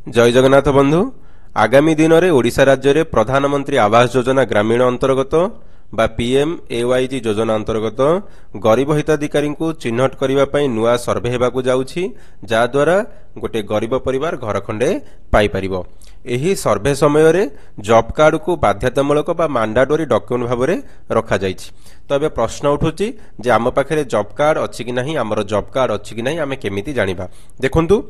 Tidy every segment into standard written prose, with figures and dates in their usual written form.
जय जगन्नाथ बंधु आगामी दिन में ओडिशा राज्य में प्रधानमंत्री आवास योजना ग्रामीण अंतर्गत बा पीएमएवाईजी योजना अंतर्गत गरीब हिताधिकारी को चिन्हट करने नुआ सर्वे होगाकू जाउछि जहाद्वारा गोटे गरीब परिवार घर खंडे पाई परिबो। एही सर्वे समय रे जॉब कार्ड को बाध्यतामूलक बा मैंडेटरी डॉक्यूमेंट भाव में रखा जाइछि। तो एबे प्रश्न उठुछि जे आम पाखरे जॉब कार्ड अछि कि नहीं, आमर जॉब कार्ड अछि कि नहीं, आमे केमिति जानिबा। देखंतु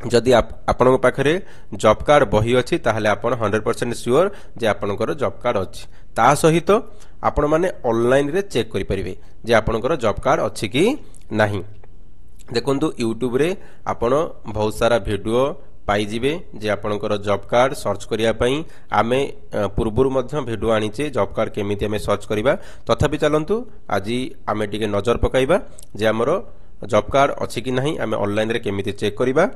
जदि आपण पाखरे जॉब कार्ड बही अच्छी ताहले आपण 100% श्योर जे आपणकर जॉब कार्ड अच्छी। ता सहित आपण माने ऑनलाइन रे चेक करि परिबे जे आपणकर जॉब कार्ड अच्छी कि नाही। देखंतु यूट्यूब रे आपण बहुत सारा वीडियो पाई जिवे जे आपणकर जॉब कार्ड सर्च करिया पई आमे पूर्वरु मध्य वीडियो आनिचे जॉब कार्ड केमिति आमे सर्च करिबा। तथापि चलंतु आज आमे टिके नजर पकाइबा जे हमरो जॉब कार्ड अच्छी कि नाही, आमे ऑनलाइन रे केमिति चेक करिबा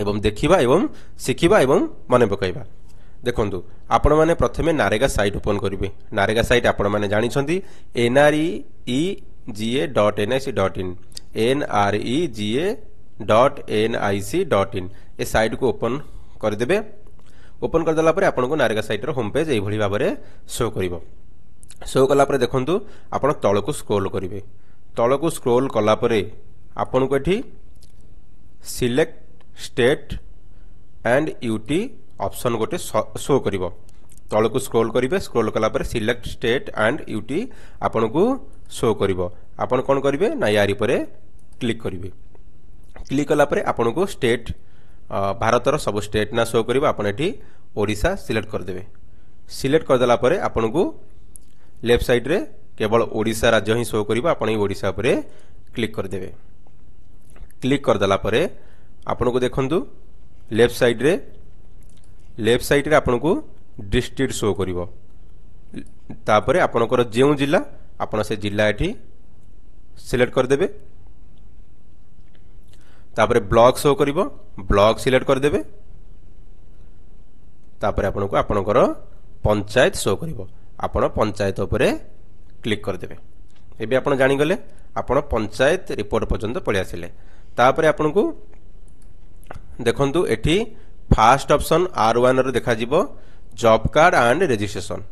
एवं देखिबा एवं शिखिबा एवं मने पकाइबा। देखंतु आपण माने प्रथमे नारेगा साइट ओपन करिवे। नारेगा साइट आपण माने जानि छथि nrega.nic.in nrega.nic.in ए साइट को ओपन कर देबे। ओपन कर देला परे आपण को नारेगा साइट रो होम पेज एई भली भाबरे शो करिवो। शो कला परे देखंतु आपण तळको स्क्रॉल करिवे। तळको स्क्रॉल कला परे आपण को एठी select state and UT option गोटे शो करिवो। तळको स्क्रॉल करिवे। स्क्रॉल कला पर सिलेक्ट स्टेट एंड यूटी आपन को शो करिवो। आपन कोन करिवे ना यारी परे क्लिक करिवे। क्लिक कला परे आपन को स्टेट भारतर सब स्टेट ना शो करिवो। आपन एठी ओडिशा सिलेक्ट कर देबे। सिलेक्ट कर देला परे आपन को लेफ्ट साइड रे केवल ओडिशा राज्य ही शो करिवो। आपन ई ओडिशा परे क्लिक कर देबे। क्लिक कर देला परे आपन को देखंतु लेफ्ट साइड रे आपन को डिस्ट्रिक्ट शो करिवो। तापरे आपनकर जेउ जिला आपन से जिला एठी सिलेक्ट कर देबे। तापरे ब्लॉक शो करिवो। ब्लॉक सिलेक्ट कर देबे। तापरे आपन को आपनकर पंचायत शो करिवो। आपन पंचायत ऊपर क्लिक कर देबे। एबे आपन जानि गले आपन पंचायत रिपोर्ट पर्यंत पळि आसिले। तापरे आपन को देखंतु एठी फास्ट ऑप्शन R1 रे देखा जिवो job card and registration.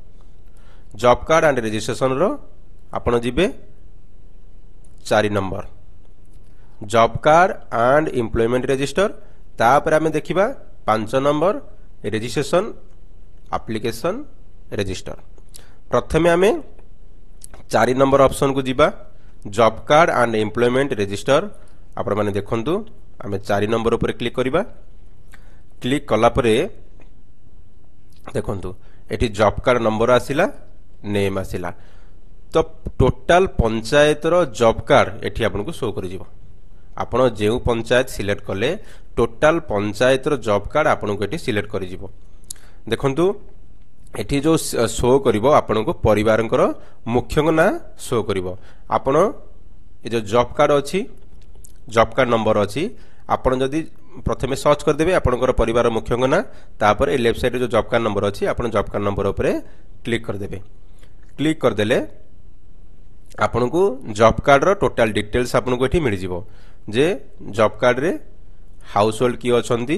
Job card and registration रो आपण जिबे 4 number job card and employment register. तापर हमें देखिबा 5 नंबर रजिस्ट्रेशन एप्लीकेशन रजिस्टर। प्रथमे हमें 4 नंबर ऑप्शन को जिबा job card and employment register. आपण माने देखंतु आमे 4 नंबर ऊपर क्लिक करिबा। क्लिक कला परे देखंतु एठी जॉब कार्ड नंबर आसिला, नेम आसिला। तो टोटल पंचायत रो जॉब कार्ड एठी आपन को शो करि जिवो। आपण जेउ पंचायत सिलेक्ट कले टोटल पंचायत रो जॉब कार्ड आपन को एठी सिलेक्ट करि जिवो। देखंतु एठी जो शो करिवो आपन को परिवारंकर मुख्यक ना शो करिवो। आपण ए जो जॉब कार्ड अछि, जॉब कार्ड नंबर अच्छी आपन जदि प्रथमे सर्च कर देबे आपनकर परिवार मुख्यक ना। तापर ए लेफ्ट साइड जो जॉब कार्ड नंबर अच्छी आपन जॉब कार्ड नंबर ऊपर क्लिक कर देबे। क्लिक कर देले आपन को जॉब कार्ड रो टोटल डिटेल्स आपन को एठी मिल जिवो जे जॉब कार्ड रे हाउस होल्ड की अछंती,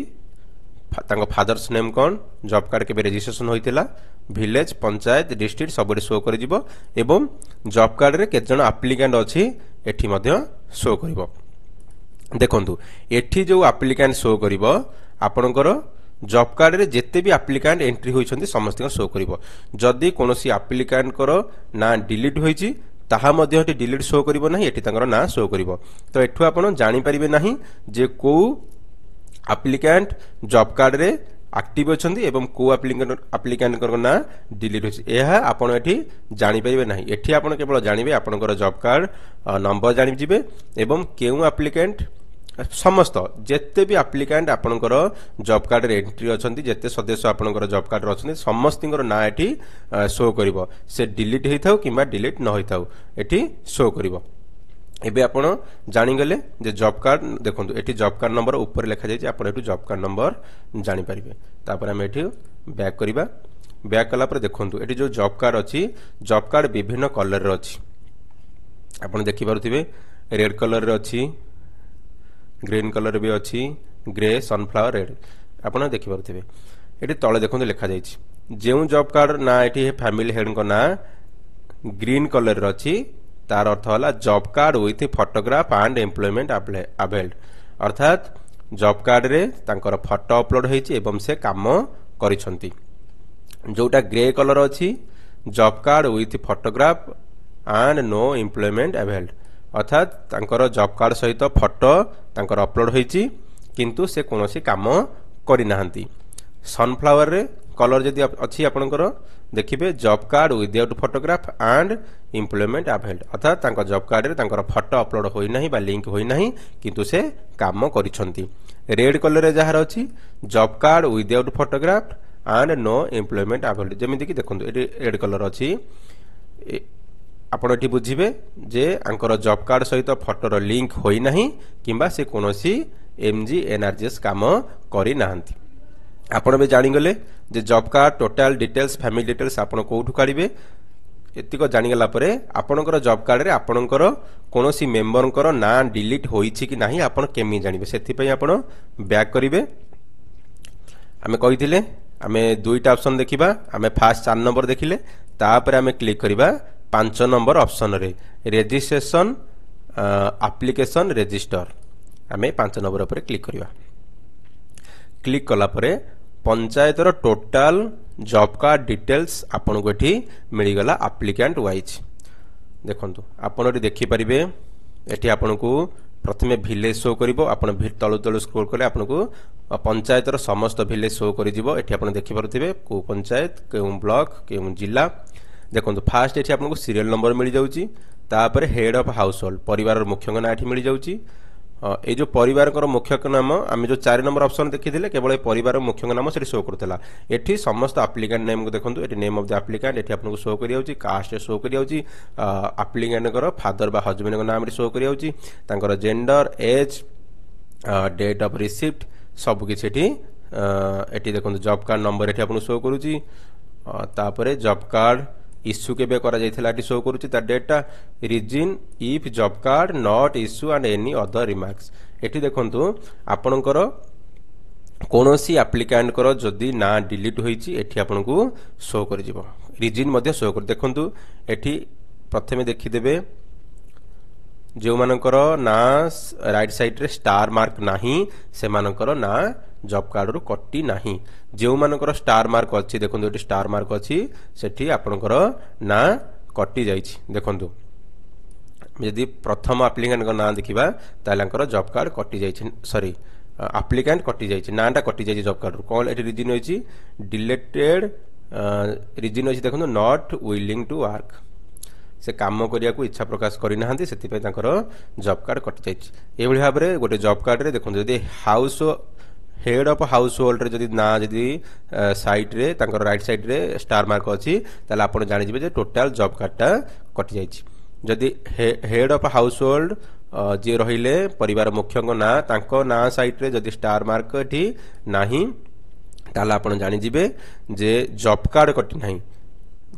तांको फादर्स नेम कोन, जॉब कार्ड के रजिस्ट्रेशन होइतिला, विलेज पंचायत डिस्ट्रिक्ट सब शो कर जिवो एवं जॉब कार्ड रे केत जण एप्लीकेंट अछि एठी मध्य शो करिवो। देखंतु एठी जो एप्लीकेंट शो करिवो आपनकर जॉब कार्ड रे जेते भी एप्लीकेंट एंट्री होइछंती समस्त शो करिवो। जदि कोनोसी एप्लीकेंट करो ना डिलीट होइछि ताहा मध्य एठी डिलीट शो करिवो नाही, एठी तांकर ना शो करिवो। तो एठु आपण जानि परिबे नाही जे को एप्लीकेंट जॉब कार्ड रे एक्टिव अछंती एवं को एप्लीकेंट कर ना डिलीट होइछि एहा आपण एठी जानि परिबे नाही। एठी आपण केवल जानिबे आपनकर जॉब कार्ड नंबर जानि जिबे एवं केउ एप्लीकेंट समस्त जेते भी एप्लीकेंट आपनकर जॉब कार्ड रे एंट्री अछंती, जेते सदस्य आपनकर जॉब कार्ड रे अछंती समस्तिंगर ना एठी शो करिवो। से डिलीट हेइथाउ किबा डिलीट न होइथाउ एठी शो करिवो। एबे आपण जानि गले जे जॉब कार्ड देखंतु एठी जॉब कार्ड नंबर ऊपर लिखा जाय जे आपण एठी जॉब कार्ड नंबर जानि परिबे। तापर हम एठी बैक करिबा। बैक कला पर देखंतु एठी जो जॉब कार्ड अछि, जॉब कार्ड विभिन्न कलर रे अछि। आपण देखि पारुथिबे रेड कलर रे अछि, ग्रीन कलर भी अच्छी, ग्रे, सनफ्लावर, रेड। ଆପଣ ଦେଖିପାରୁଥିବେ ଏଠି ତଳେ ଦେଖନ୍ତୁ ଲେଖାଯାଇଛି ଯେଉଁ ଜବ୍ କାର୍ଡ ନା ଏଠି ଫ୍ୟାମିଲି ହେଡଙ୍କ ନା ଗ୍ରୀନ୍ କଲର ରେ ଅଛି तार अर्थ होला job card with photograph and employment availed अर्थात जॉब कार्ड रे तांकर फोटो अपलोड होईची एवं से काम करिसंती जोटा ग्रे कलर अछि job card with photograph and no employment availed अर्थात तांकर जॉब कार्ड सहित फोटो तांकर अपलोड होईची किंतु से कोनोसी काम करि नाहंती सनफ्लावर रे कलर जदि अच्छी आपनकर देखिबे job card without photograph and employment availed अर्थात तांकर जॉब कार्ड रे तांकर फोटो अपलोड होई नाही बा लिंक होई नाही किंतु से काम करिसंती रेड कलर रे जहार अछि job card without photograph and no employment availed जेमिति कि देखंतु एटी रेड कलर अछि आपण एटी बुझिबे जे आंकर जॉब कार्ड सहित फोटो रो लिंक होई नाही किंबा से कोनोसी एमजी एनआरजीएस काम करि नाहंती आपण भी जानिगले जे job card total details family details आपण कोठु काढिबे एतिक जानिगला परे आपणकर जॉब कार्ड रे आपणकर कोनोसी मेंबरकर ना डिलीट होईछि कि नाही आपण केमि जानिबे सेथि पई आपण बैक करिवे आमे कहिथिले आमे दुईटा ऑप्शन देखिबा आमे फास्ट 4 नंबर देखिले तापरे आमे क्लिक करिबा 5 नंबर ऑप्शन रे रजिस्ट्रेशन एप्लीकेशन रजिस्टर आमे 5 नंबर ऊपर क्लिक करिबा क्लिक कला परे पंचायतर टोटल जॉब कार्ड डिटेल्स आपन को एठी मिली गला एप्लीकेंट वाइज देखंतु आपन एठी देखि परिबे एठी आपन को प्रथमे विलेज शो करिवो आपन तळु तळु स्क्रॉल करले आपन को पंचायतर समस्त विलेज शो करि जिवो एठी आपन देखि परथिबे को पंचायत केउ ब्लॉक केउ जिल्ला देखंतु फास्ट एठी आपन को सीरियल नंबर मिली जाउची तापरे हेड ऑफ हाउस होल्ड परिवार मुख्यक नाम एठी मिली जाउची ए जो परिवार मुख्य नाम आम जो 4 नंबर ऑप्शन देखी केवल परिवार मुख्य नाम से शो करता एठी समस्त एप्लिकेंट नेम को देखो ये नेम ऑफ द एप्लिकेंट एठी आपको शो करिया कास्ट शो करिया एप्लिकेंट फादर बा हजबैंड नाम शो करिया gender age date of receipt सब किसी एठी देखो जॉब कार्ड नंबर एठी आपको शो करूची तापरे जॉब कार्ड इश्यू केबे करा जायथिला एटी शो करूची ता data reason if job card not issue and any other remarks एटी देखंतु आपनकर कोनोसी एप्लिकेंट कर जदी ना डिलीट होईची एटी आपनको शो कर जिवो रीजन मध्ये शो कर देखंतु एटी प्रथमे देखि देबे जे मानकर ना राइट साइड रे स्टार मार्क नाही से मानकर ना जॉब कार्ड रु कट्टी नाही जे मानकर स्टार मार्क अछि देखंतु एटी स्टार मार्क अछि सेठी आपनकर ना कट्टी जाईछि देखंतु यदि प्रथम एप्लिकेंट को ना देखिबा तालांकर जॉब कार्ड कट्टी जाईछि सॉरी एप्लिकेंट कट्टी जाईछि नाटा कट्टी जाईछि जॉब कार्ड रु कोन एटी रीजन होईछि डिलीटेड रीजन होईछि देखंतु नॉट विलिंग टू वर्क से काम करिया को इच्छा प्रकाश करि नाहंती सेति पे तांकर जॉब कार्ड कटि जाईछि ए भली भाबरे गोटे जॉब कार्ड रे देखंतु यदि house head of house hold रे जदि ना जदि साइड रे तांकर राइट साइड रे स्टार मार्क अछि ताले आपण जानि जिवे जे टोटल जॉब कार्ड ता कटि जाईछि जदि हेड ऑफ हाउस होल्ड जे रहिले परिवार मुख्य को ना तांको ना साइड रे जदि स्टार मार्क एठी नाही ताले आपण जानि जिवे जे जॉब कार्ड कटि नाही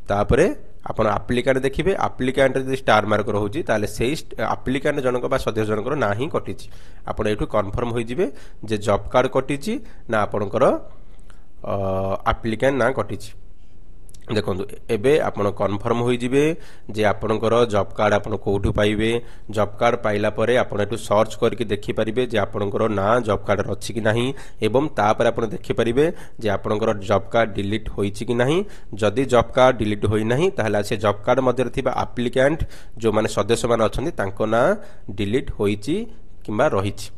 तापरे आपण एप्लिकेंट देखिबे एप्लिकेंट जदि स्टार मार्क रहउची ताले सेही एप्लिकेंट जनक बा सदस्य जनकर ना ही कटिची आपण एठु कन्फर्म होई जिवे जे जॉब कार्ड कटिची ना आपनकर एप्लिकेंट ना कटिची देखंतु एबे आपण कन्फर्म होई जिवे जे आपनकर जॉब कार्ड आपण कोठु पाइबे जॉब कार्ड पाइला परे आपण एठु सर्च करके देखि परिबे जे आपनकर ना जॉब कार्ड अछि कि नाही एवं तापर आपण देखि परिबे जे आपनकर जॉब कार्ड डिलीट होईछि कि नाही जदि जॉब कार्ड डिलीट होई नाही ताहला से जॉब कार्ड मध्ये थिबा एप्लिकेंट जो माने सदस्य मान अछंती तांको ना डिलीट होईछि किबा रहिछि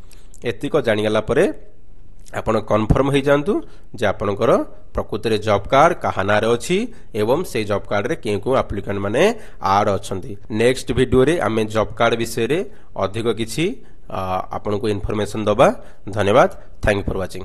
एतिको जानि गला परे आपण कन्फर्म हो जातु जे आपनकर प्रकृति रे जॉब कार्ड कहा नारे अछि एवं से जॉब कार्ड रे केउ एप्लिकेंट माने आड अछंती नेक्स्ट वीडियो रे आमे जॉब कार्ड विषय रे अधिक किछि आपनको इन्फॉर्मेशन दबा धन्यवाद थैंक यू फॉर वाचिंग।